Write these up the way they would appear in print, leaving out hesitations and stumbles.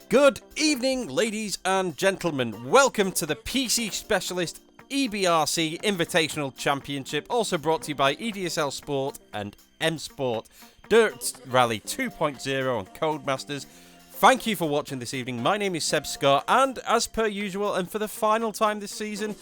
Good evening, ladies and gentlemen. Welcome to the PC Specialist EBRC Invitational Championship, also brought to you by EDSL Sport and M Sport DiRT Rally 2.0 on Codemasters. Thank you for watching this evening. My name is Seb Scott, and as per usual, and for the final time this season,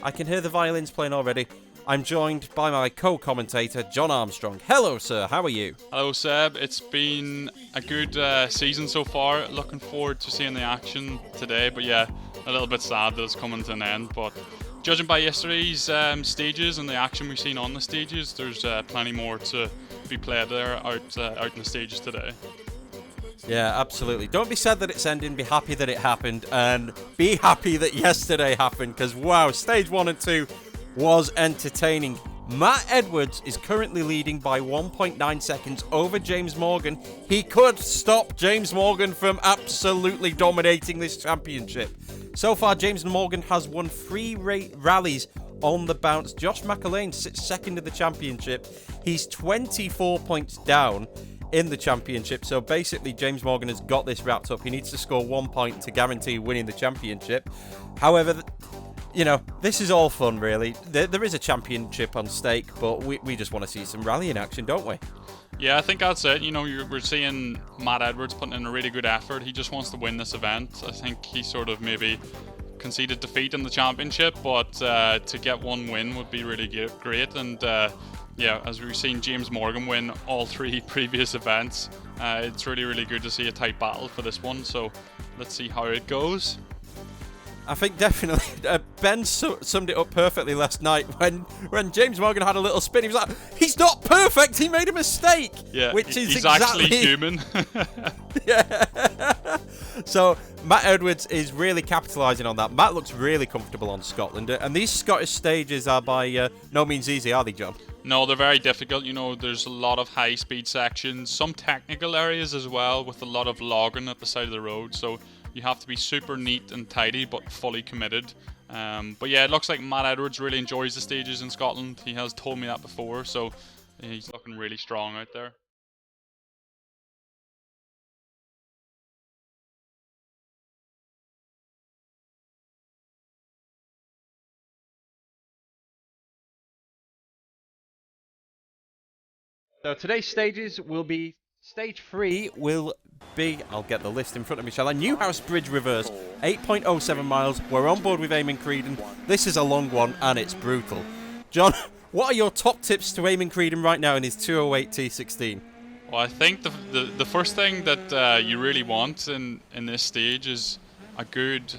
I can hear the violins playing already. I'm joined by my co-commentator, John Armstrong. Hello, sir. How are you? Hello, Seb. It's been a good season so far. Looking forward to seeing the action today. But yeah, a little bit sad that it's coming to an end. But judging by yesterday's stages and the action we've seen on the stages, there's plenty more to be played there out in the stages today. Yeah, absolutely. Don't be sad that it's ending. Be happy that it happened. And be happy that yesterday happened. Because, wow, stage 1 and 2... was entertaining. Matt Edwards is currently leading by 1.9 seconds over James Morgan. He could stop James Morgan from absolutely dominating this championship. So far, James Morgan has won 3 rallies on the bounce. Josh McElwain sits second in the championship. He's 24 points down in the championship. So basically, James Morgan has got this wrapped up. He needs to score 1 point to guarantee winning the championship. However, you know, this is all fun, really. There is a championship on stake, but we just want to see some rallying action, don't we? Yeah, I think that's it. You know, we're seeing Matt Edwards putting in a really good effort. He just wants to win this event. I think he sort of maybe conceded defeat in the championship, but to get one win would be really great. And yeah, as we've seen James Morgan win all 3 previous events, it's really, really good to see a tight battle for this one. So let's see how it goes. I think definitely Ben summed it up perfectly last night when James Morgan had a little spin. He was like, he's not perfect, he made a mistake. Yeah, which is he's exactly... actually human. Yeah. So Matt Edwards is really capitalising on that. Matt looks really comfortable on Scotland. And these Scottish stages are by no means easy, are they, John? No, they're very difficult. You know, there's a lot of high-speed sections, some technical areas as well, with a lot of logging at the side of the road. So you have to be super neat and tidy, but fully committed. But yeah, it looks like Matt Edwards really enjoys the stages in Scotland. He has told me that before, so he's looking really strong out there. So today's stages will be... Stage 3 will be... I'll get the list in front of me, shall I? Newhouse Bridge Reverse, 8.07 miles. We're on board with Eamon Creedon. This is a long one, and it's brutal. John, what are your top tips to Eamon Creedon right now in his 208 T16? Well, I think the first thing that you really want in this stage is a good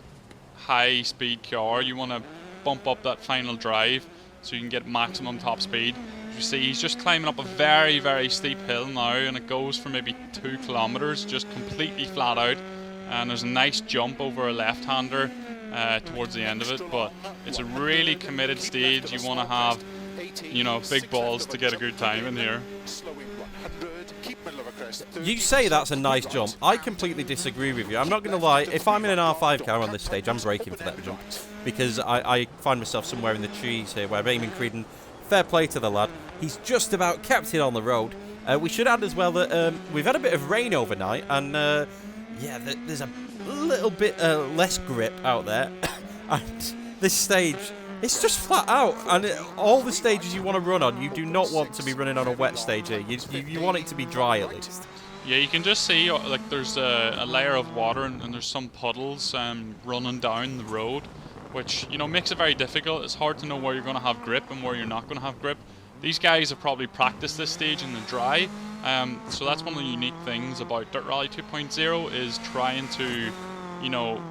high-speed car. You want to bump up that final drive so you can get maximum top speed. You see, he's just climbing up a very, very steep hill now, and it goes for maybe 2 kilometers, just completely flat out. And there's a nice jump over a left-hander towards the end of it, but it's a really committed stage. You want to have, you know, big balls to get a good time in here. You say that's a nice jump. I completely disagree with you. I'm not going to lie. If I'm in an R5 car on this stage, I'm braking for that jump, because I find myself somewhere in the trees here where Eamon Creedon, fair play to the lad, he's just about kept it on the road. We should add as well that we've had a bit of rain overnight, and yeah, there's a little bit less grip out there. And this stage, it's just flat out. And all the stages you want to run on, you do not want to be running on a wet stage here. You want it to be dry at least. Yeah, you can just see like there's a layer of water and there's some puddles running down the road, which, you know, makes it very difficult. It's hard to know where you're going to have grip and where you're not going to have grip. These guys have probably practiced this stage in the dry, so that's one of the unique things about DiRT Rally 2.0 is trying to, you know,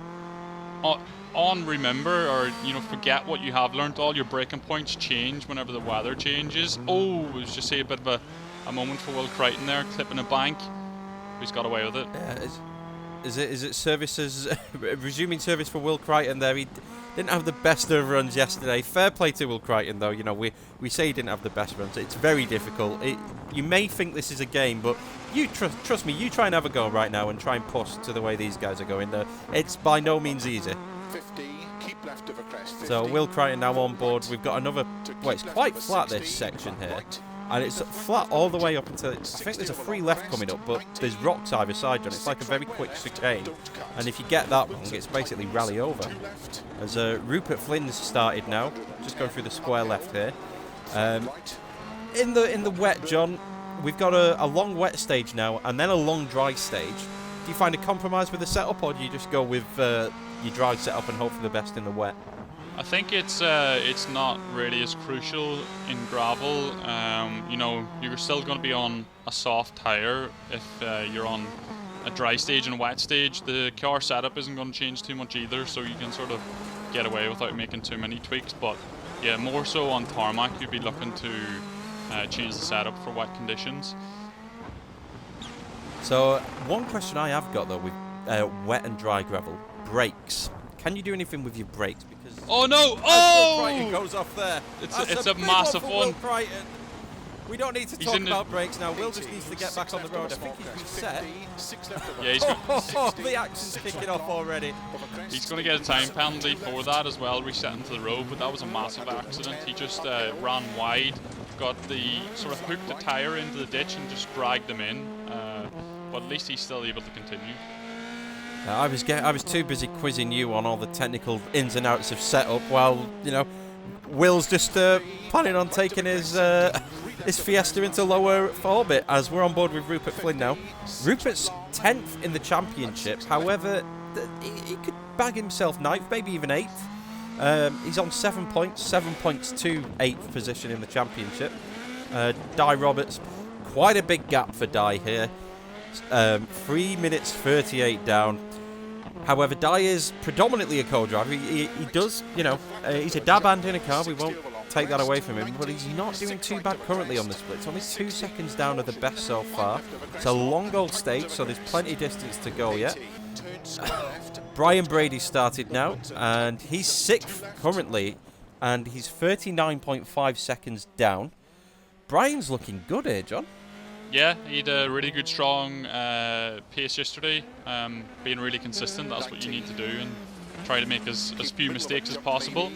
remember or, you know, forget what you have learned. All your braking points change whenever the weather changes. Oh, let's just see a bit of a moment for Will Crichton there, clipping a bank. He's got away with it. Is it services resuming service for Will Crichton there? He didn't have the best of runs yesterday. Fair play to Will Crichton, though. You know, we say he didn't have the best runs. It's very difficult. You may think this is a game, but you trust me. You try and have a go right now and try and push to the way these guys are going. It's by no means easy. 15, keep left of a crest. 15. So Will Crichton now on board. We've got another... Well, it's quite flat, this section here. And it's flat all the way up until, I think there's a free left coming up, but there's rocks either side, John. It's like a very quick chicane. And if you get that wrong, it's basically rally over. As Rupert Flynn's started now, just going through the square left here. In the wet, John, we've got a long wet stage now, and then a long dry stage. Do you find a compromise with the setup, or do you just go with your dry setup and hope for the best in the wet? I think it's not really as crucial in gravel. You know, you're still going to be on a soft tire if you're on a dry stage and a wet stage. The car setup isn't going to change too much either, so you can sort of get away without making too many tweaks. But yeah, more so on tarmac, you'd be looking to change the setup for wet conditions. So one question I have got though with wet and dry gravel, brakes. Can you do anything with your brakes? Because oh no! Oh! Brighton goes off there. It's a massive one. We don't need to talk about brakes now. Will just needs to get back on the road. I think he's reset. Yeah, he's got the action's kicking off already. He's going to get a time penalty for that as well, resetting to the road. But that was a massive accident. He just ran wide, got sort of hooked the tire into the ditch and just dragged them in. But at least he's still able to continue. I was too busy quizzing you on all the technical ins and outs of setup, while Will's just planning on taking his Fiesta into lower orbit. As we're on board with Rupert Flynn now. Rupert's 10th in the championship. However, he could bag himself 9th, maybe even 8th. He's on 7 points, 7 points to 8th position in the championship. Di Roberts, quite a big gap for Di here. 3 minutes 38 down. However, Di is predominantly a co-driver. He does, he's a dab hand in a car. We won't take that away from him, but he's not doing too bad currently on the split. It's only 2 seconds down of the best so far. It's a long old stage, so there's plenty of distance to go yet. Brian Brady started now, and he's 6th currently, and he's 39.5 seconds down. Brian's looking good here, John. Yeah, he had a really good, strong pace yesterday. Being really consistent, that's what you need to do, and try to make as few mistakes as possible.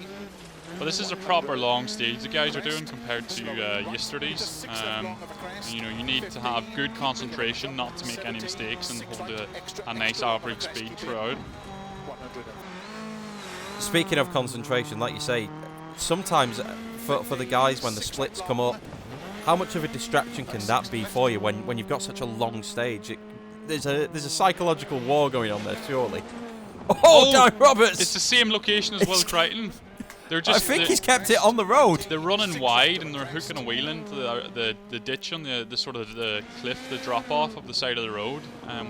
But this is a proper long stage the guys are doing compared to yesterday's. You need to have good concentration, not to make any mistakes, and hold a nice average speed throughout. Speaking of concentration, like you say, sometimes for the guys when the splits come up, how much of a distraction can that be for you when you've got such a long stage? There's a psychological war going on there, surely. Oh, Di Roberts! It's the same location as Will Crichton. I think he's kept it on the road. They're running wide and they're hooking a wheel into the ditch on the sort of the cliff, the drop off of the side of the road,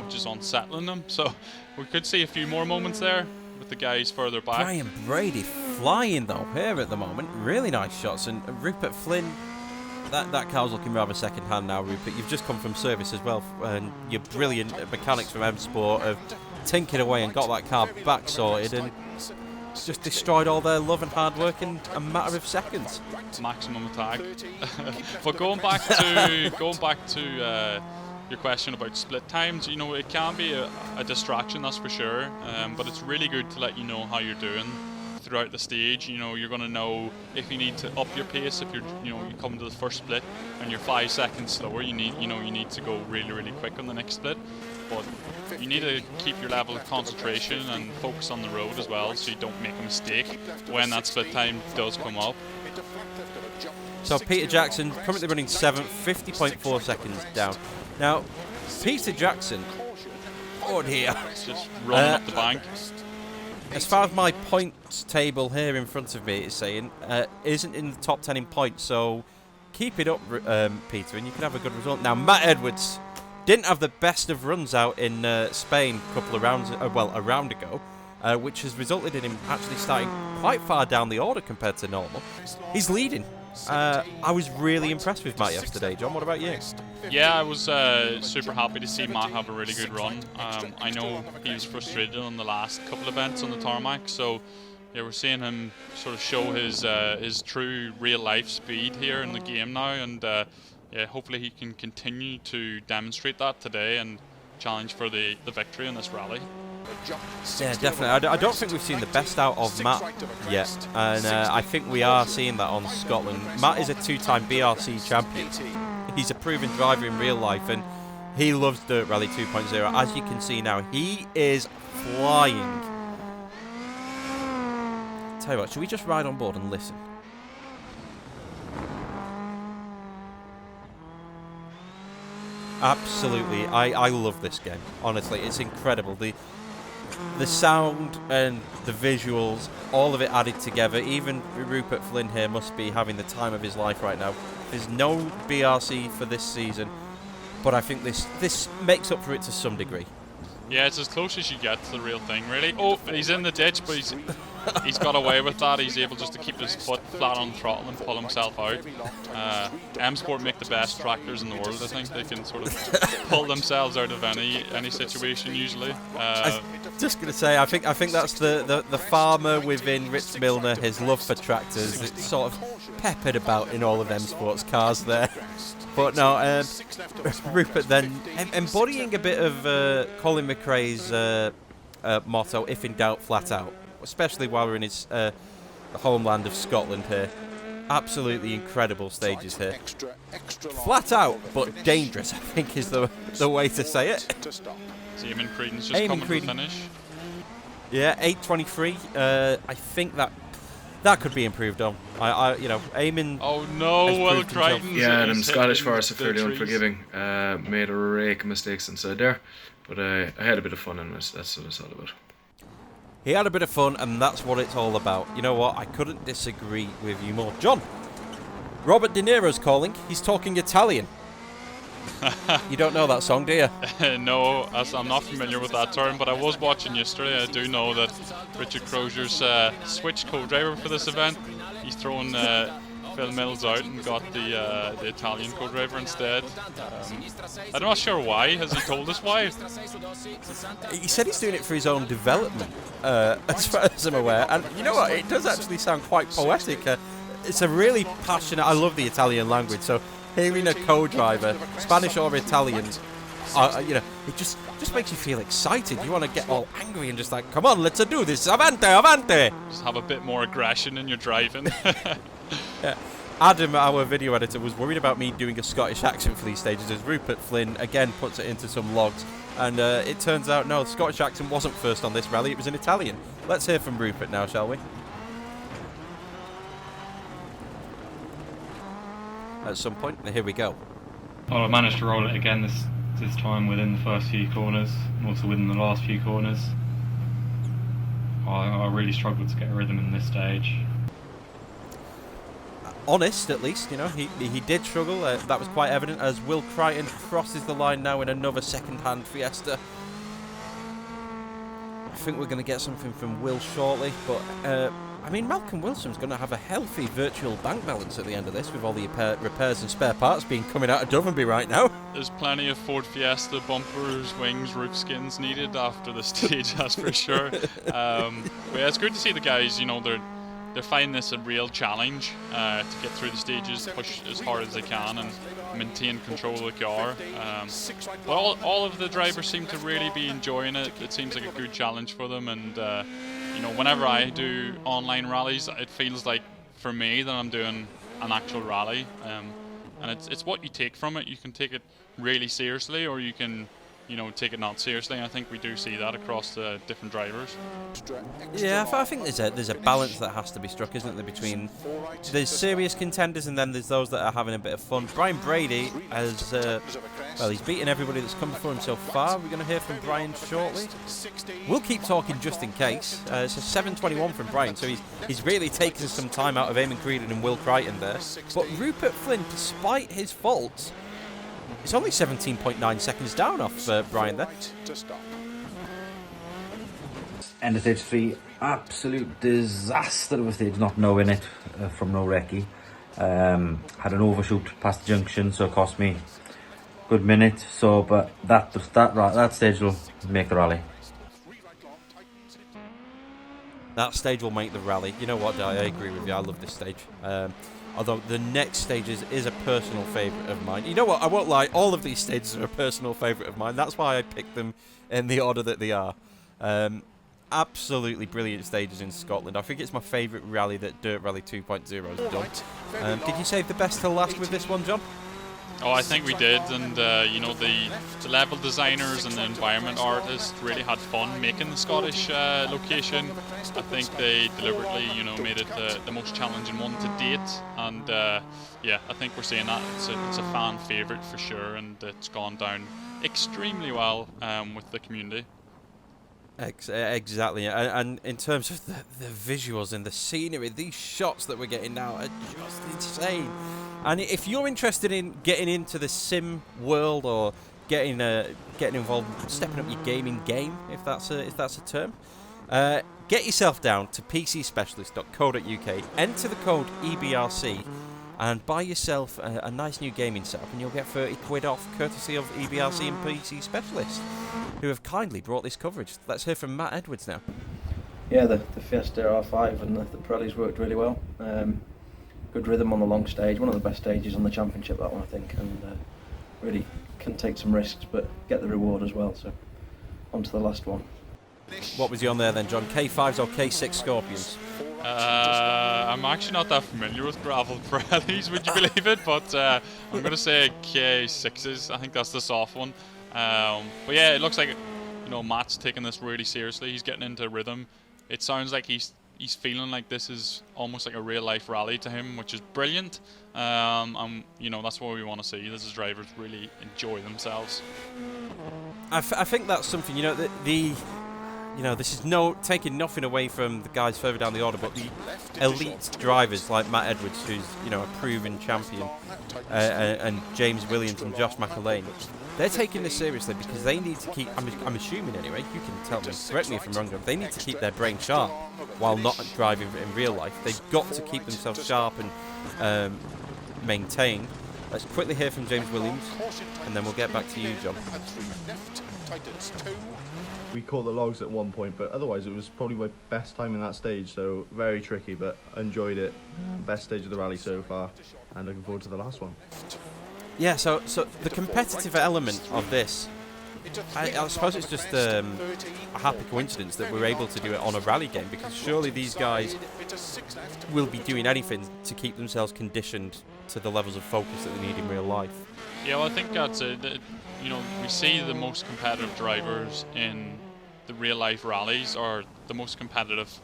which is unsettling them. So we could see a few more moments there with the guys further back. Brian Brady flying though here at the moment. Really nice shots, and Rupert Flynn. That car's looking rather second-hand now, Rupert. You've just come from service as well, and your brilliant mechanics from M Sport have tinkered away and got that car back sorted, and just destroyed all their love and hard work in a matter of seconds. Maximum attack. But going back to your question about split times, it can be a distraction, that's for sure. But it's really good to let you know how you're doing throughout the stage. You're going to know if you need to up your pace. If you come to the first split and you're 5 seconds slower, you need to go really, really quick on the next split. But you need to keep your level of concentration and focus on the road as well, so you don't make a mistake when that split time does come up. So Peter Jackson currently running 7th, 50.4 seconds down. Now, Peter Jackson, oh dear, just running up the bank. As far as my points table here in front of me is saying, isn't in the top 10 in points, so keep it up, Peter, and you can have a good result. Now, Matt Edwards didn't have the best of runs out in Spain a couple of rounds, a round ago, which has resulted in him actually starting quite far down the order compared to normal. He's leading. I was really impressed with Matt yesterday. John, what about you? Yeah, I was super happy to see Matt have a really good run. I know he was frustrated on the last couple events on the tarmac, so yeah, we're seeing him sort of show his true real-life speed here in the game now, and yeah, hopefully he can continue to demonstrate that today and challenge for the victory in this rally. Yeah, definitely. I don't think we've seen the best out of Matt yet, and I think we are seeing that on Scotland. Matt is a 2-time BRC champion. He's a proven driver in real life, and he loves Dirt Rally 2.0. As you can see now, he is flying. Tell you what, should we just ride on board and listen? Absolutely, I love this game. Honestly, it's incredible. The sound and the visuals, all of it added together. Even Rupert Flynn here must be having the time of his life right now. There's no BRC for this season, but I think this makes up for it to some degree. Yeah, it's as close as you get to the real thing, really. Oh, he's in the ditch, but he's got away with that. He's able just to keep his foot flat on the throttle and pull himself out. M-Sport make the best tractors in the world. I think they can sort of pull themselves out of any situation usually. Just gonna say, I think that's the farmer within Rich Milner, his love for tractors. It's sort of peppered about in all of M-Sport's cars there. But no, Rupert then embodying a bit of Colin McRae's motto, if in doubt, flat out. Especially while we're in his homeland of Scotland here. Absolutely incredible stages here. Flat out, but dangerous, I think is the way to say it. See him in Creedon's just coming to the finish. Yeah, 8:23. I think that could be improved on. You know, Eamon. Oh no, well, Crichton. Yeah, them Scottish forests are fairly unforgiving. Made a rake of mistakes inside there, but I had a bit of fun in it. That's what it's all about. He had a bit of fun, and that's what it's all about. You know what? I couldn't disagree with you more. John, Robert De Niro's calling. He's talking Italian. You don't know that song, do you? No, I'm not familiar with that term, but I was watching yesterday. I do know that Richard Crozier's switched co-driver for this event. He's thrown Phil Mills out and got the Italian co-driver instead. I'm not sure why. Has he told us why? He said he's doing it for his own development, as far as I'm aware. And you know what? It does actually sound quite poetic. It's a really passionate... I love the Italian language, so hearing a co-driver, Spanish or Italian, you know, it just makes you feel excited. You want to get all angry and just like, come on, let's do this. Avante, avante. Just have a bit more aggression in your driving. Yeah. Adam, our video editor, was worried about me doing a Scottish accent for these stages as Rupert Flynn again puts it into some logs. And it turns out, no, the Scottish accent wasn't first on this rally, it was in Italian. Let's hear from Rupert now, shall we? At some point, here we go. Well, I managed to roll it again this time within the first few corners, and also within the last few corners. I really struggled to get a rhythm in this stage. Honest, at least, you know, he did struggle. That was quite evident as Will Crichton crosses the line now in another second-hand Fiesta. I think we're going to get something from Will shortly, but I mean, Malcolm Wilson's going to have a healthy virtual bank balance at the end of this with all the repairs and spare parts being coming out of Dovenby right now. There's plenty of Ford Fiesta bumpers, wings, roof skins needed after the stage, that's for sure. But yeah, it's good to see the guys, you know, they're finding this a real challenge to get through the stages, push as hard as they can and maintain control of the car. But all of the drivers seem to really be enjoying it. It seems like a good challenge for them, and you know, whenever I do online rallies, it feels like for me that I'm doing an actual rally, and it's what you take from it. You can take it really seriously, or you can, you know, take it not seriously. I think we do see that across the different drivers. Yeah, I think there's a balance that has to be struck, isn't there, between there's serious contenders and then there's those that are having a bit of fun. Brian Brady has, well, he's beaten everybody that's come before him so far. We're going to hear from Brian shortly. We'll keep talking just in case. It's a 7:21 from Brian, so he's really taken some time out of Eamon Creedon and Will Crichton there. But Rupert Flynn, despite his faults, it's only 17.9 seconds down off Brian there. End of stage 3, absolute disaster of a stage, not knowing it from no recce. Had an overshoot past the junction, so it cost me a good minute. So, but that stage will make the rally. That stage will make the rally. You know what, I agree with you. I love this stage. Although the next stage is a personal favourite of mine. You know what, I won't lie, all of these stages are a personal favourite of mine. That's why I picked them in the order that they are. Absolutely brilliant stages in Scotland. I think it's my favourite rally that DiRT Rally 2.0 has done. Did you save the best till last with this one, John? Oh, I think we did, and you know, the level designers and the environment artists really had fun making the Scottish location. I think they deliberately, you know, made it the most challenging one to date, and yeah, I think we're seeing that it's a fan favourite for sure, and it's gone down extremely well with the community. Exactly, and in terms of the visuals and the scenery, these shots that we're getting now are just insane. And if you're interested in getting into the sim world or getting involved, stepping up your gaming game, if that's a term, get yourself down to pcspecialist.co.uk, enter the code EBRC, and buy yourself a nice new gaming setup, and you'll get 30 quid off, courtesy of EBRC and PC Specialist, who have kindly brought this coverage. Let's hear from Matt Edwards now. Yeah, the Fiesta R5 and the Pirellis worked really well. Good rhythm on the long stage, one of the best stages on the championship, that one, I think, and really can take some risks but get the reward as well. So on to the last one. What was you on there then, John? K5s or K6 Scorpions? I'm actually not that familiar with gravel Pirellis, would you believe it? But I'm going to say K6s. I think that's the soft one. But yeah, it looks like, you know, Matt's taking this really seriously. He's getting into rhythm. It sounds like he's feeling like this is almost like a real life rally to him, which is brilliant. And you know, that's what we want to see. This is drivers really enjoy themselves. I think that's something, you know, you know, this is taking nothing away from the guys further down the order, but the elite drivers like Matt Edwards, who's, you know, a proven champion, and James Williams and Josh McElwain, they're taking this seriously because they need to keep, I'm assuming anyway, you can tell me, correct me if I'm wrong, they need to keep their brain sharp while not driving in real life. They've got to keep themselves sharp and maintain. Let's quickly hear from James Williams, and then we'll get back to you, John. We caught the logs at one point, but otherwise it was probably my best time in that stage, so very tricky, but enjoyed it. Best stage of the rally so far, and looking forward to the last one. Yeah, so the competitive element of this, I suppose it's just a happy coincidence that we're able to do it on a rally game, because surely these guys will be doing anything to keep themselves conditioned to the levels of focus that they need in real life. Yeah, well, I think that's it. You know, we see the most competitive drivers in the real life rallies are the most competitive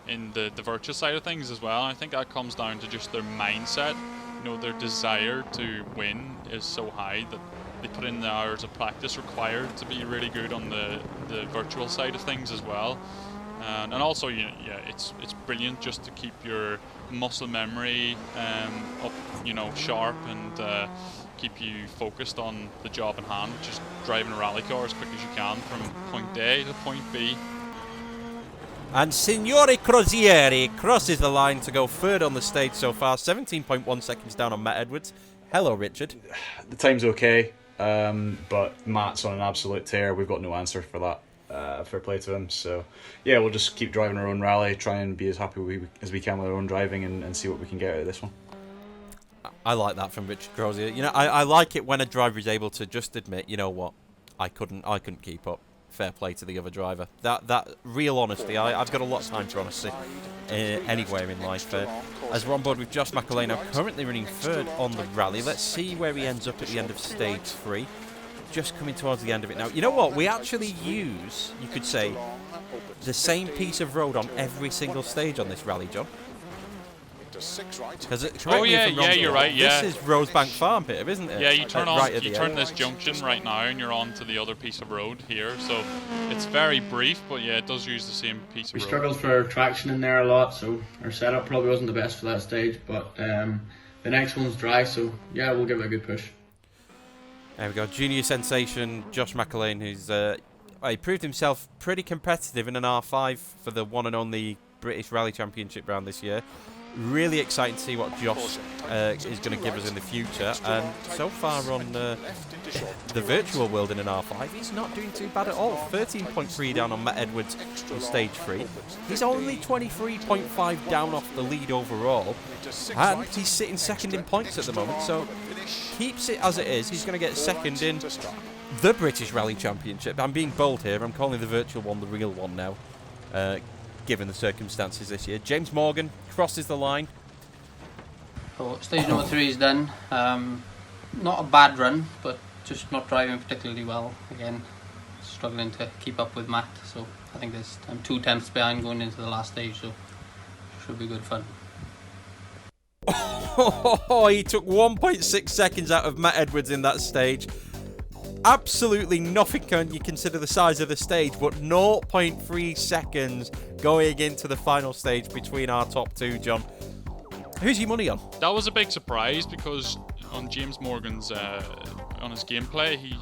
in the virtual side of things as well. And I think that comes down to just their mindset. You know, their desire to win is so high that they put in the hours of practice required to be really good on the virtual side of things as well. And also, yeah, it's brilliant just to keep your muscle memory up, you know, sharp, and keep you focused on the job in hand, which is driving a rally car as quick as you can from point A to point B. And Signore Crozieri crosses the line to go third on the stage so far, 17.1 seconds down on Matt Edwards. Hello, Richard. The time's okay, but Matt's on an absolute tear. We've got no answer for that. Fair play to him. So, yeah, we'll just keep driving our own rally, try and be as happy as we can with our own driving, and see what we can get out of this one. I like that from Richard Crozier. You know, I like it when a driver is able to just admit, you know what, I couldn't keep up. Fair play to the other driver. That real honesty. I've got a lot of time for honesty anywhere in life. As we're on board with Josh McElwain now, currently running third on the rally. Let's see where he ends up at the end of stage 3. Just coming towards the end of it now. You know what? We actually use, you could say, the same piece of road on every single stage on this rally, John. Oh yeah, you're right. Yeah, this is Rosebank Farm here, isn't it? Yeah, you turn this junction right now, and you're on to the other piece of road here. So it's very brief, but yeah, it does use the same piece of road. We struggled for traction in there a lot, so our setup probably wasn't the best for that stage. But the next one's dry, so yeah, we'll give it a good push. There we go, junior sensation Josh McElwain, who's he proved himself pretty competitive in an R5 for the one and only British Rally Championship round this year. Really exciting to see what Josh is going to give us in the future. And so far on the virtual world in an R5, he's not doing too bad at all. 13.3 down on Matt Edwards on stage 3. He's only 23.5 down off the lead overall. And he's sitting second in points at the moment. So keeps it as it is. He's going to get second in the British Rally Championship. I'm being bold here. I'm calling the virtual one the real one now, given the circumstances this year. James Morgan crosses the line. So stage number 3 is done. Not a bad run, but just not driving particularly well. Again, struggling to keep up with Matt. So I think I'm 2 tenths behind going into the last stage. So should be good fun. He took 1.6 seconds out of Matt Edwards in that stage. Absolutely nothing can you consider the size of the stage, but 0.3 seconds going into the final stage between our top two, John. Who's your money on? That was a big surprise because on James Morgan's on his gameplay, he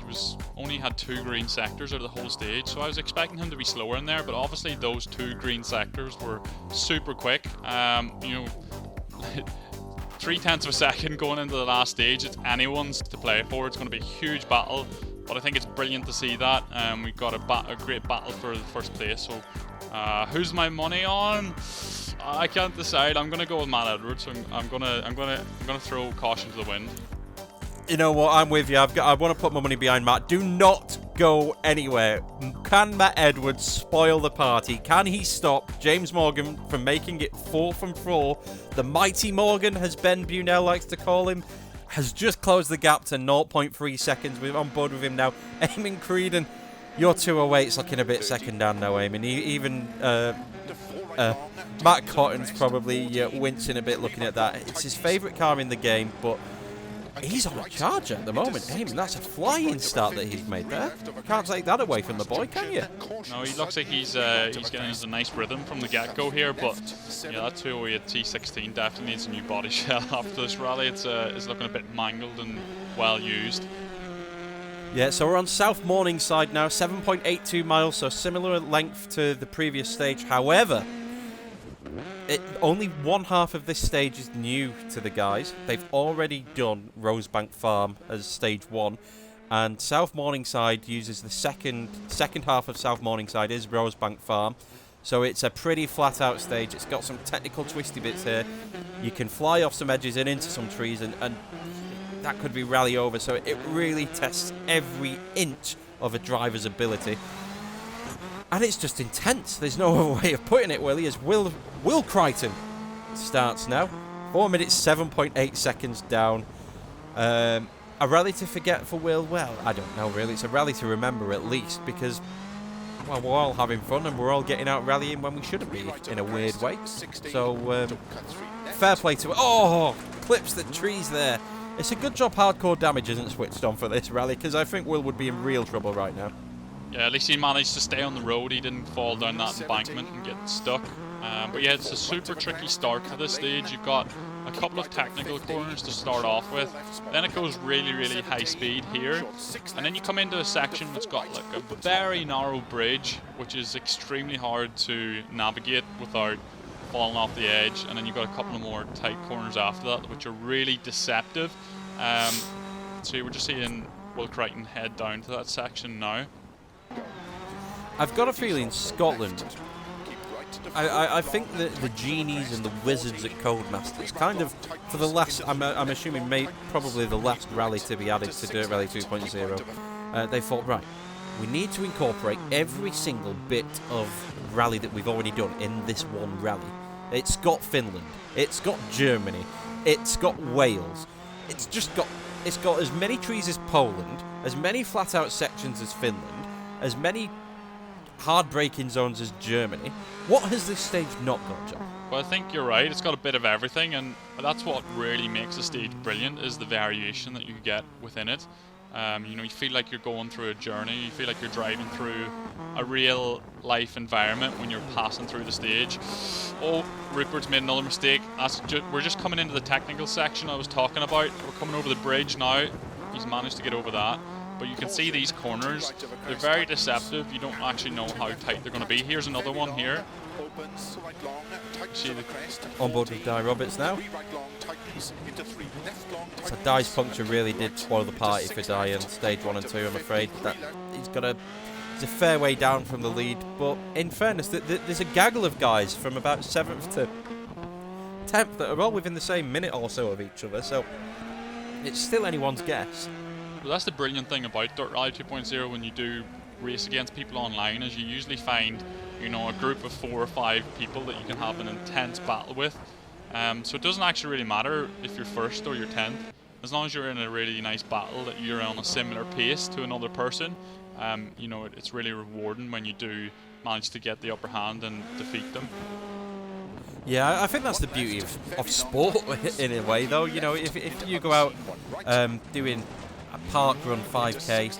only had 2 green sectors out of the whole stage, so I was expecting him to be slower in there, but obviously those 2 green sectors were super quick. 0.3 of a second going into the last stage. It's anyone's to play for. It's going to be a huge battle, but I think it's brilliant to see that. We've got a great battle for the first place. So who's my money on? I can't decide. I'm going to go with Matt Edwards. So I'm going to throw caution to the wind. You know what? I'm with you. I want to put my money behind Matt. Do not go anywhere. Can Matt Edwards spoil the party? Can he stop James Morgan from making it 4 from 4? The mighty Morgan, as Ben Bunell likes to call him, has just closed the gap to 0.3 seconds. We're on board with him now. Eamon Creedon, your 208's looking a bit second down now, Eamon. Even Matt Cotton's probably wincing a bit looking at that. It's his favourite car in the game, but he's on a charge at the moment. Eamon, that's a flying start that he's made there. Can't take that away from the boy, can you? No, he looks like he's getting into a nice rhythm from the get-go here, but yeah, that 208 T16 definitely needs a new body shell after this rally. It's looking a bit mangled and well used. Yeah, so we're on South Morningside now, 7.82 miles, so similar length to the previous stage. However, only one half of this stage is new to the guys. They've already done Rosebank Farm as stage 1, and South Morningside uses the second half of South Morningside is Rosebank Farm. So it's a pretty flat out stage. It's got some technical twisty bits here. You can fly off some edges and into some trees, and that could be rally over. So it really tests every inch of a driver's ability. And it's just intense. There's no other way of putting it, Willie, as Will Crichton starts now. 4 minutes, 7.8 seconds down. A rally to forget for Will? Well, I don't know, really. It's a rally to remember, at least, because, well, we're all having fun and we're all getting out rallying when we shouldn't be, in a weird way. So, fair play to... Oh, clips the trees there. It's a good job hardcore damage isn't switched on for this rally, because I think Will would be in real trouble right now. Yeah, at least he managed to stay on the road. He didn't fall down that embankment and get stuck. But yeah, it's a super tricky start to this stage. You've got a couple of technical corners to start off with. Then it goes really, really high speed here. And then you come into a section that's got like a very narrow bridge, which is extremely hard to navigate without falling off the edge. And then you've got a couple of more tight corners after that, which are really deceptive. So we're just seeing Will Crichton head down to that section now. I've got a feeling Scotland, I think that the genies and the wizards at Codemasters kind of, for the last, I'm assuming probably the last rally to be added to Dirt Rally 2.0, they thought, right, we need to incorporate every single bit of rally that we've already done in this one rally. It's got Finland, it's got Germany, it's got Wales, it's got as many trees as Poland, as many flat out sections as Finland, as many hard braking zones as Germany. What has this stage not got, John? Well, I think you're right. It's got a bit of everything, and that's what really makes a stage brilliant, is the variation that you get within it. You feel like you're going through a journey. You feel like you're driving through a real life environment when you're passing through the stage. Oh, Rupert's made another mistake. We're just coming into the technical section I was talking about. We're coming over the bridge now. He's managed to get over that. But you can see these corners, they're very deceptive. You don't actually know how tight they're going to be. Here's another one here. See the on board with Di Roberts now. So Di's puncture really did spoil the party for Di in stage 1 and 2, I'm afraid. That he's a fair way down from the lead, but in fairness, there's a gaggle of guys from about 7th to 10th that are all within the same minute or so of each other, so it's still anyone's guess. Well, that's the brilliant thing about Dirt Rally 2.0 when you do race against people online, is you usually find, you know, a group of 4 or 5 people that you can have an intense battle with. So it doesn't actually really matter if you're 1st or you're 10th, as long as you're in a really nice battle, that you're on a similar pace to another person. You know, it's really rewarding when you do manage to get the upper hand and defeat them. Yeah, I think that's the beauty of sport in a way, though. You know, if you go out doing a park run 5k,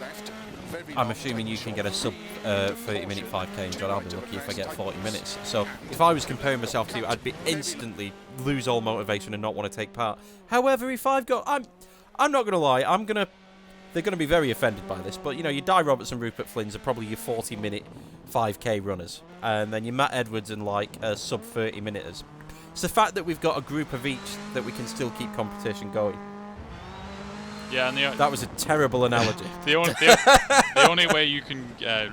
I'm assuming you can get a sub 30-minute 5k, and John, I'll be lucky if I get 40 minutes. So if I was comparing myself to you, I'd be instantly lose all motivation and not want to take part. However, if I've got, I'm not going to lie, they're going to be very offended by this, but you know, your Di Roberts and Rupert Flynn's are probably your 40-minute 5k runners, and then your Matt Edwards and like sub 30-minuters. It's the fact that we've got a group of each that we can still keep competition going. Yeah, and that was a terrible analogy. the only way you can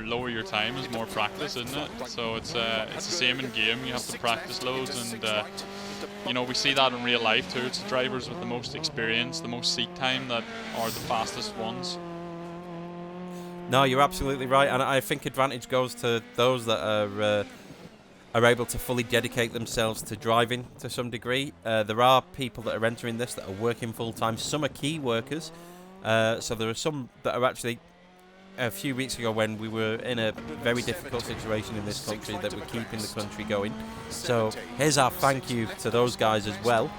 lower your time is more practice, isn't it? So it's the same in game. You have to practice loads, and you know, we see that in real life too. It's the drivers with the most experience, the most seat time, that are the fastest ones. No, you're absolutely right, and I think advantage goes to those that are able to fully dedicate themselves to driving to some degree. There are people that are entering this that are working full-time. Some are key workers. So there are some that are actually, a few weeks ago when we were in a very difficult situation in this country, that were keeping the country going. So here's our thank you to those guys as well.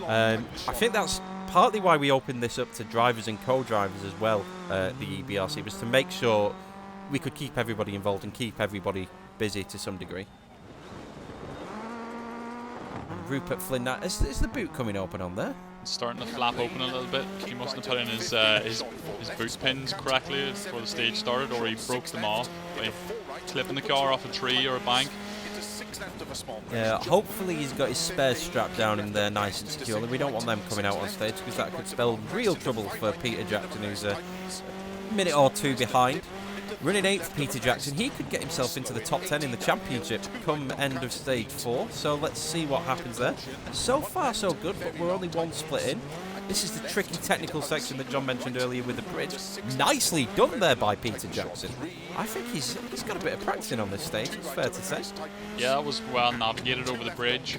I think that's partly why we opened this up to drivers and co-drivers as well, the EBRC, was to make sure we could keep everybody involved and keep everybody busy to some degree. Rupert Flynn, is the boot coming open on there? It's starting to flap open a little bit. He mustn't have put in his boot pins correctly before the stage started, or he broke them off by clipping the car off a tree or a bank. Yeah, hopefully he's got his spares strapped down in there nice and securely. We don't want them coming out on stage, because that could spell real trouble for Peter Jackson, who's a minute or 2 behind. Running 8th, Peter Jackson, he could get himself into the top 10 in the championship come end of stage 4, so let's see what happens there. So far so good, but we're only 1 split in. This is the tricky technical section that John mentioned earlier with the bridge. Nicely done there by Peter Jackson. I think he's got a bit of practicing on this stage, it's fair to say. Yeah, that was well navigated over the bridge.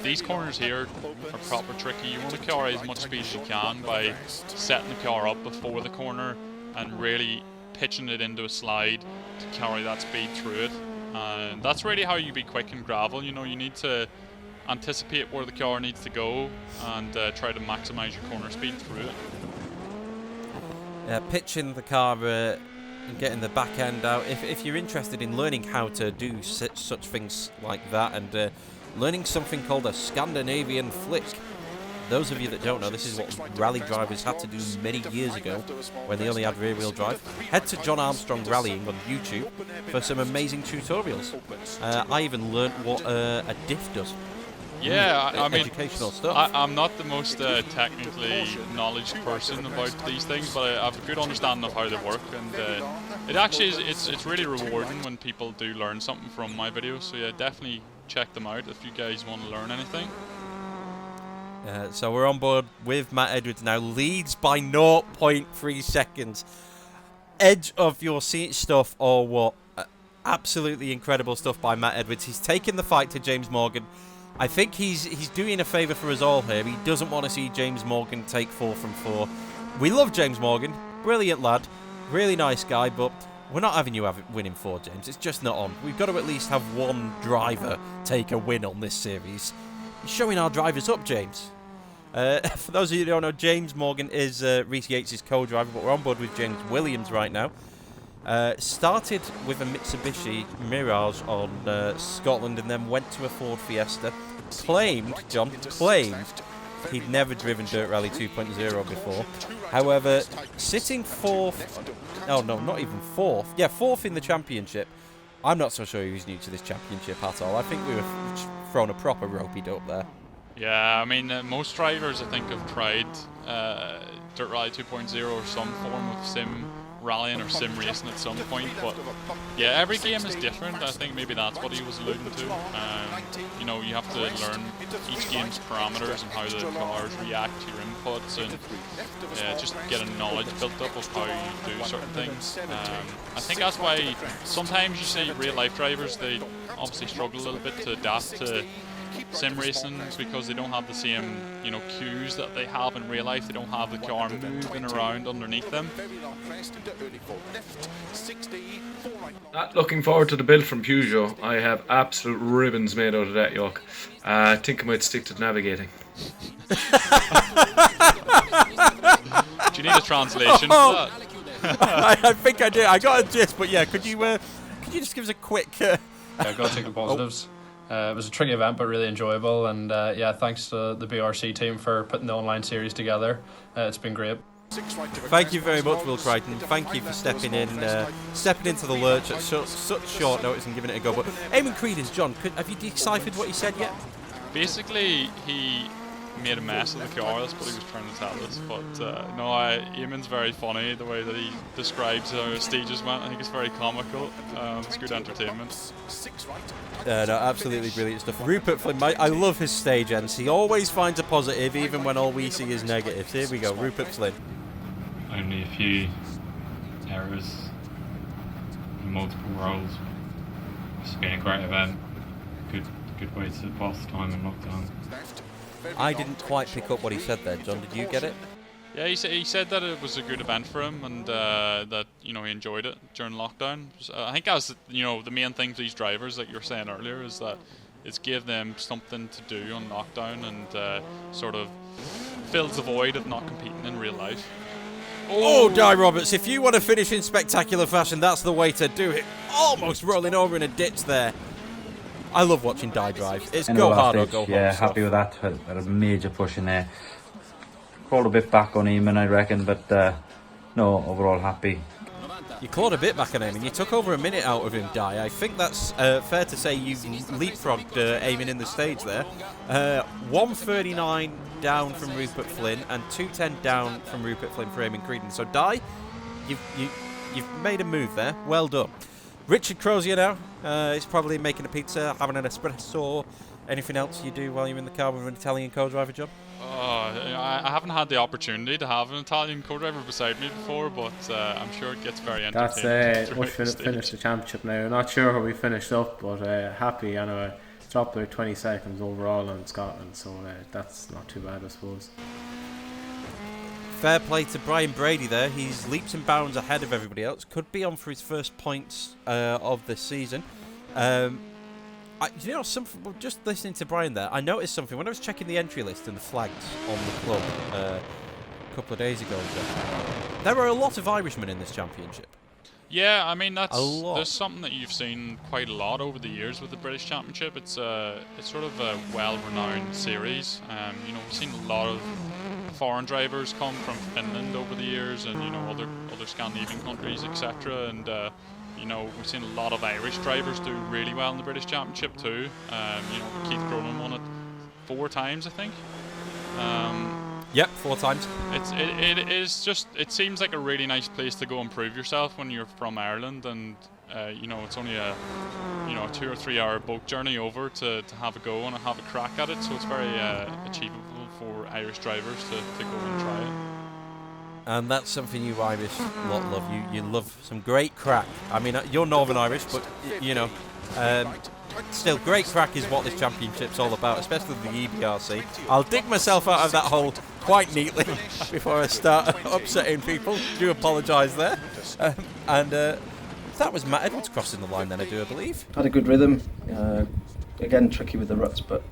These corners here are proper tricky. You want to carry as much speed as you can by setting the car up before the corner and really pitching it into a slide to carry that speed through it. And that's really how you be quick in gravel. You know, you need to anticipate where the car needs to go and try to maximize your corner speed through it. Pitching the car and getting the back end out. If you're interested in learning how to do such things like that, and learning something called a Scandinavian flick. Those of you that don't know, this is what rally drivers had to do many years ago when they only had rear-wheel drive. Head to John Armstrong Rallying on YouTube for some amazing tutorials. I even learnt what a diff does. Yeah, I mean, educational stuff. I'm not the most technically knowledge person about these things, but I have a good understanding of how they work, and it actually is, it's really rewarding when people do learn something from my videos. So yeah, definitely check them out if you guys want to learn anything. So we're on board with Matt Edwards now. Leads by 0.3 seconds. Edge of your seat stuff or what? Absolutely incredible stuff by Matt Edwards. He's taken the fight to James Morgan. I think he's doing a favour for us all here. He doesn't want to see James Morgan take 4 from 4. We love James Morgan. Brilliant lad. Really nice guy, but we're not having you winning 4, James. It's just not on. We've got to at least have one driver take a win on this series. You're showing our drivers up, James. For those of you who don't know, James Morgan is Reese Yates' co-driver, but we're on board with James Williams right now. Started with a Mitsubishi Mirage on Scotland and then went to a Ford Fiesta. Claimed He'd never driven Dirt Rally 2.0 before. However, sitting fourth, oh no, not even fourth. Yeah, fourth in the championship. I'm not so sure he was new to this championship at all. I think we were thrown a proper ropey dope there. Yeah, I mean, most drivers I think have tried Dirt Rally 2.0 or some form of sim rallying or sim racing at some point, but yeah, every game is different. I think maybe that's what he was alluding to. You know, you have to learn each game's parameters and how the cars react to your inputs, and just get a knowledge built up of how you do certain things. I think that's why sometimes you see real life drivers, they obviously struggle a little bit to adapt to sim racing because they don't have the same, you know, cues that they have in real life. They don't have the car moving around underneath them. Not looking forward to the build from Peugeot. I have absolute ribbons made out of that yoke. I think I might stick to navigating. Do you need a translation for that? I think I do. I got a gist, but yeah, could you just give us a quick... Yeah, I've got to take the positives. It was a tricky event, but really enjoyable. And yeah, thanks to the BRC team for putting the online series together. It's been great. Thank you very much, Will Crichton. Thank you for stepping into the lurch at such short notice and giving it a go. But Eamon Creedence, John, have you deciphered what he said yet? Basically, he made a mess of the car. That's what he was trying to tell us. But no, Eamon's very funny. The way that he describes how stages went, I think it's very comical. It's good entertainment. No, absolutely brilliant stuff. Rupert Flynn, I love his stage ends. He always finds a positive, even when all we see is negatives. Here we go, Rupert Flynn. Only a few errors in multiple roles. It's been a great event. Good way to pass the time in lockdown. I didn't quite pick up what he said there, John. Did you get it? Yeah, he said that it was a good event for him, and that, you know, he enjoyed it during lockdown. I think that's, you know, the main thing for these drivers, like you were saying earlier, is that it's give them something to do on lockdown and sort of fills the void of not competing in real life. Oh, Di Roberts, if you want to finish in spectacular fashion, that's the way to do it. Almost rolling over in a ditch there. I love watching Di drive. It's go hard or go home. Yeah, happy with that. Had a major push in there. Crawled a bit back on Eamon, I reckon, but no, overall happy. You clawed a bit back on Eamon. You took over a minute out of him, Di. I think that's fair to say you've leapfrogged Eamon in the stage there. 139 down from Rupert Flynn and 210 down from Rupert Flynn for Eamon Creedon. So, Di, you've made a move there. Well done. Richard Crozier now. He's probably making a pizza, having an espresso. Anything else you do while you're in the car with an Italian co-driver job? I haven't had the opportunity to have an Italian co-driver beside me before, but I'm sure it gets very entertaining. That's we finished the championship now. I'm not sure how we finished up, but happy anyway. Dropped about 20 seconds overall in Scotland, so that's not too bad, I suppose. Fair play to Brian Brady there. He's leaps and bounds ahead of everybody else. Could be on for his first points of this season. You know, just listening to Brian there, I noticed something when I was checking the entry list and the flags on the club a couple of days ago. There are a lot of Irishmen in this championship. Yeah, I mean that's something that you've seen quite a lot over the years with the British Championship. It's sort of a well-renowned series. You know, we've seen a lot of foreign drivers come from Finland over the years, and you know other Scandinavian countries, etc. And you know, we've seen a lot of Irish drivers do really well in the British Championship too. You know, Keith Cronin won it 4 times, I think. Yep, 4 times. It seems like a really nice place to go and prove yourself when you're from Ireland, and you know, it's only a 2 or 3 hour boat journey over to have a go and have a crack at it. So it's very achievable for Irish drivers to go and try it. And that's something you Irish lot love. You love some great crack. I mean, you're Northern Irish, but you know, still, great crack is what this championship's all about, especially the EBRC. I'll dig myself out of that hole quite neatly before I start upsetting people. Do apologise there. And that was Matt Edwards crossing the line then, I believe. Had a good rhythm. Again, tricky with the ruts, but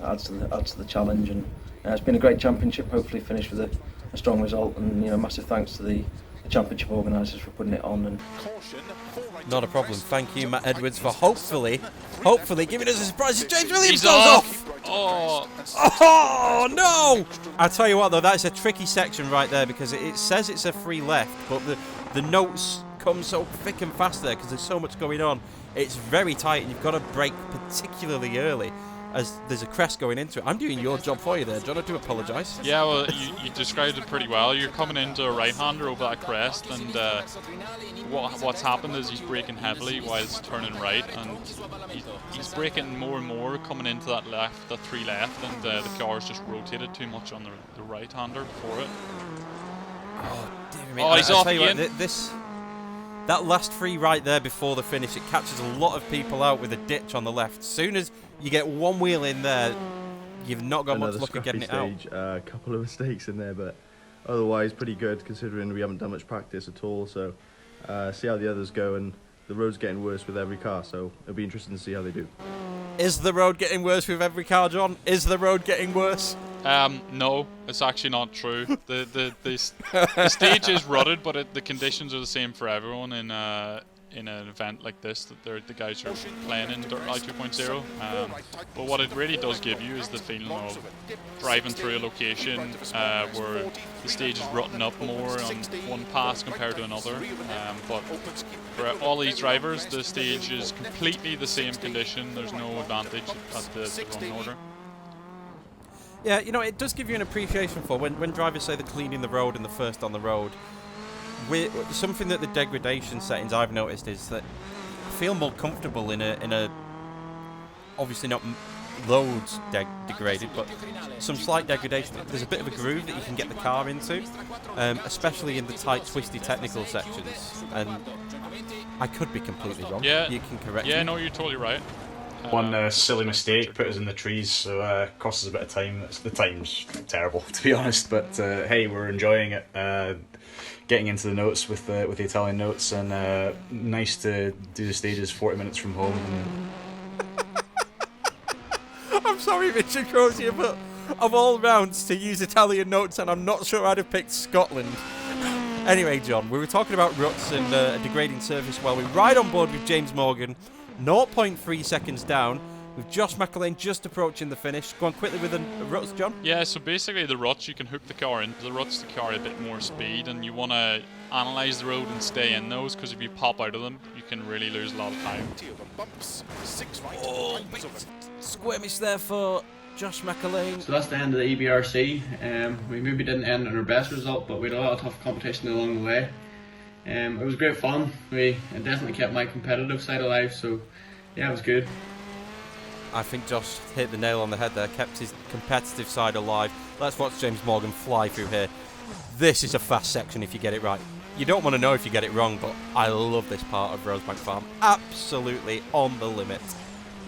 adds to the challenge. And it's been a great championship. Hopefully, finish with a strong result. And you know, massive thanks to the championship organisers for putting it on. And not a problem. Thank you, Matt Edwards, for hopefully giving us a surprise. James Williams goes off. Oh, no! I tell you what, though, that's a tricky section right there because it says it's a free left, but the notes come so thick and fast there because there's so much going on. It's very tight, and you've got to brake particularly early as there's a crest going into it. I'm doing your job for you there, John. I do apologise. Yeah, well, you described it pretty well. You're coming into a right-hander over that crest, and what's happened is he's braking heavily while he's turning right, and he's braking more and more coming into that three left, and the car's just rotated too much on the right-hander before it. Oh, dear me. Oh, he's off again. again. That last free right there before the finish, it catches a lot of people out with a ditch on the left. As soon as you get one wheel in there, you've not got much luck at getting it out. A couple of mistakes in there, but otherwise pretty good considering we haven't done much practice at all. So see how the others go, and the road's getting worse with every car, so it'll be interesting to see how they do. Is the road getting worse with every car, John? Is the road getting worse? No, it's actually not true. The stage is rutted, but the conditions are the same for everyone in an event like this that the guys are playing in DiRT Rally 2.0. But what it really does give you is the feeling of driving through a location where the stage is rutting up more on one pass compared to another. But for all these drivers, the stage is completely the same condition. There's no advantage at the running order. Yeah, you know, it does give you an appreciation for when drivers say they're cleaning the road and the first on the road. Something that the degradation settings I've noticed is that I feel more comfortable in a obviously not loads degraded, but some slight degradation. There's a bit of a groove that you can get the car into, especially in the tight, twisty technical sections. And I could be completely wrong. Yeah, you can correct me. Yeah, no, you're totally right. One silly mistake put us in the trees, so cost us a bit of time. The time's terrible, to be honest, but hey, we're enjoying it. Getting into the notes with the Italian notes, and nice to do the stages 40 minutes from home. I'm sorry, Richard Crozier, but of all rounds to use Italian notes, and I'm not sure I'd have picked Scotland. Anyway, John, we were talking about ruts and a degrading surface while we ride on board with James Morgan. 0.3 seconds down, with Josh McElwain just approaching the finish. Go on quickly with the ruts, John. Yeah, so basically the ruts, you can hook the car into the ruts to carry a bit more speed, and you want to analyse the road and stay in those, because if you pop out of them, you can really lose a lot of time. Oh, squirmish there for Josh McElwain. So that's the end of the EBRC. We maybe didn't end on our best result, but we had a lot of tough competition along the way. It was great fun. It definitely kept my competitive side alive, so yeah, it was good. I think Josh hit the nail on the head there, kept his competitive side alive. Let's watch James Morgan fly through here. This is a fast section if you get it right. You don't want to know if you get it wrong, but I love this part of Rosebank Farm. Absolutely on the limit.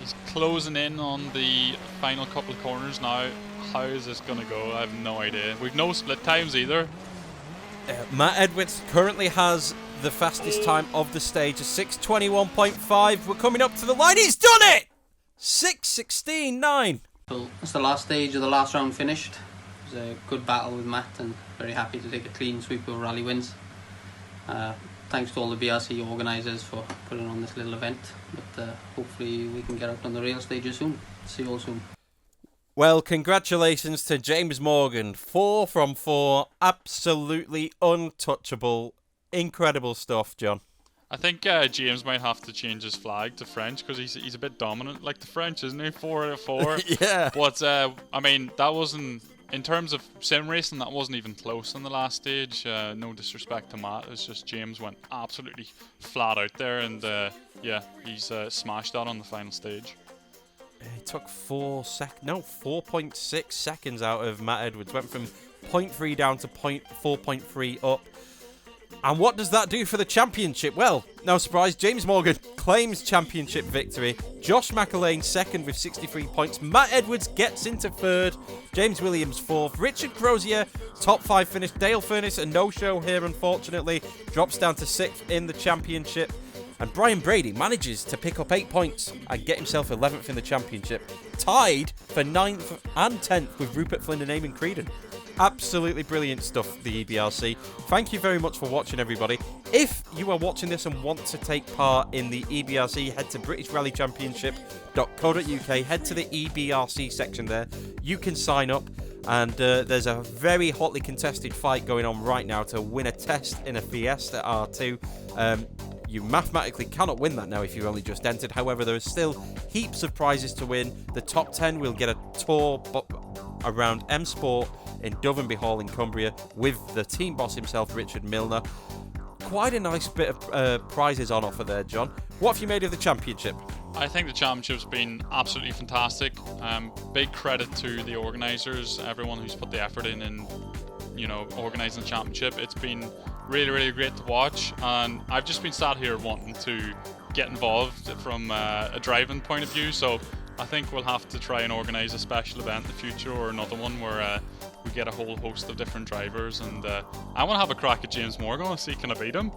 He's closing in on the final couple of corners now. How is this going to go? I have no idea. We've no split times either. Matt Edwards currently has the fastest time of the stage, a 6:21.5. We're coming up to the line. He's done it! 6:16.9. So that's the last stage of the last round finished. It was a good battle with Matt, and very happy to take a clean sweep of rally wins. Thanks to all the BRC organisers for putting on this little event, but hopefully we can get out on the real stages soon. See you all soon. Well, congratulations to James Morgan. 4 from 4. Absolutely untouchable. Incredible stuff, John. I think James might have to change his flag to French, because he's a bit dominant like the French, isn't he? 4 out of 4. Yeah. But, I mean, that wasn't... In terms of sim racing, that wasn't even close in the last stage. No disrespect to Matt. It's just James went absolutely flat out there, and yeah, he's smashed that on the final stage. He took 4.6 seconds out of Matt Edwards. Went from 0.3 down to 4.3 up. And what does that do for the championship? Well, no surprise, James Morgan claims championship victory. Josh McElwain second with 63 points. Matt Edwards gets into third. James Williams fourth. Richard Crozier, top 5 finish. Dale Furness, a no-show here, unfortunately. Drops down to 6th in the championship. And Brian Brady manages to pick up 8 points and get himself 11th in the championship. Tied for 9th and 10th with Rupert Flynn and Eamon Creedon. Absolutely brilliant stuff, the EBRC. Thank you very much for watching, everybody. If you are watching this and want to take part in the EBRC, head to BritishRallyChampionship.co.uk, head to the EBRC section there. You can sign up, and there's a very hotly contested fight going on right now to win a test in a Fiesta R2. You mathematically cannot win that now if you've only just entered. However, there is still heaps of prizes to win. The top 10 will get a tour around M Sport in Dovenby Hall in Cumbria with the team boss himself, Richard Milner. Quite a nice bit of prizes on offer there, John. What have you made of the championship? I think the championship's been absolutely fantastic. Big credit to the organisers, everyone who's put the effort in organising the championship. It's been really, really great to watch, and I've just been sat here wanting to get involved from a driving point of view, so I think we'll have to try and organise a special event in the future, or another one where we get a whole host of different drivers, and I want to have a crack at James Morgan. I want to see, can I beat him?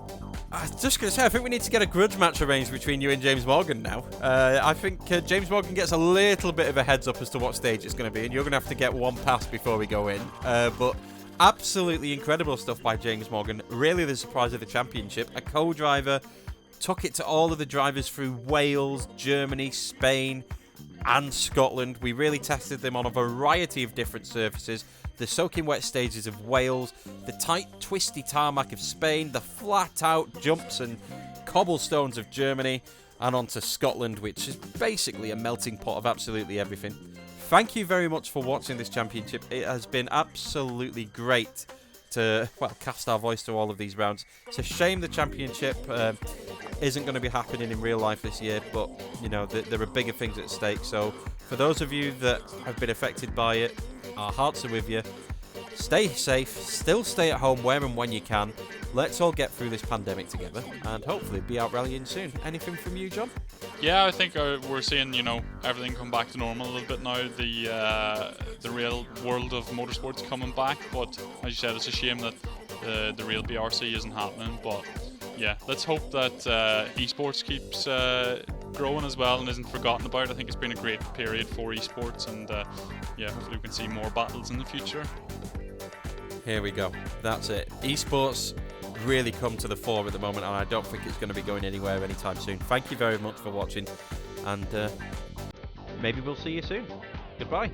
I was just going to say, I think we need to get a grudge match arranged between you and James Morgan now. I think James Morgan gets a little bit of a heads up as to what stage it's going to be, and you're going to have to get one pass before we go in. But absolutely incredible stuff by James Morgan. Really the surprise of the championship. A co-driver, took it to all of the drivers through Wales, Germany, Spain, and Scotland. We really tested them on a variety of different surfaces. The soaking wet stages of Wales, the tight twisty tarmac of Spain, the flat out jumps and cobblestones of Germany, and onto Scotland, which is basically a melting pot of absolutely everything. Thank you very much for watching this championship. It has been absolutely great to, cast our voice to all of these rounds. It's a shame the championship isn't going to be happening in real life this year, but, there are bigger things at stake. So, for those of you that have been affected by it, our hearts are with you. Stay safe, still stay at home where and when you can. Let's all get through this pandemic together, and hopefully be out rallying soon. Anything from you, John? Yeah, I think we're seeing, everything come back to normal a little bit now. The real world of motorsports coming back, but as you said, it's a shame that the real BRC isn't happening. But yeah, let's hope that esports keeps growing as well and isn't forgotten about. I think it's been a great period for esports, and hopefully we can see more battles in the future. Here we go. That's it. Esports really come to the fore at the moment, and I don't think it's going to be going anywhere anytime soon. Thank you very much for watching, and maybe we'll see you soon. Goodbye.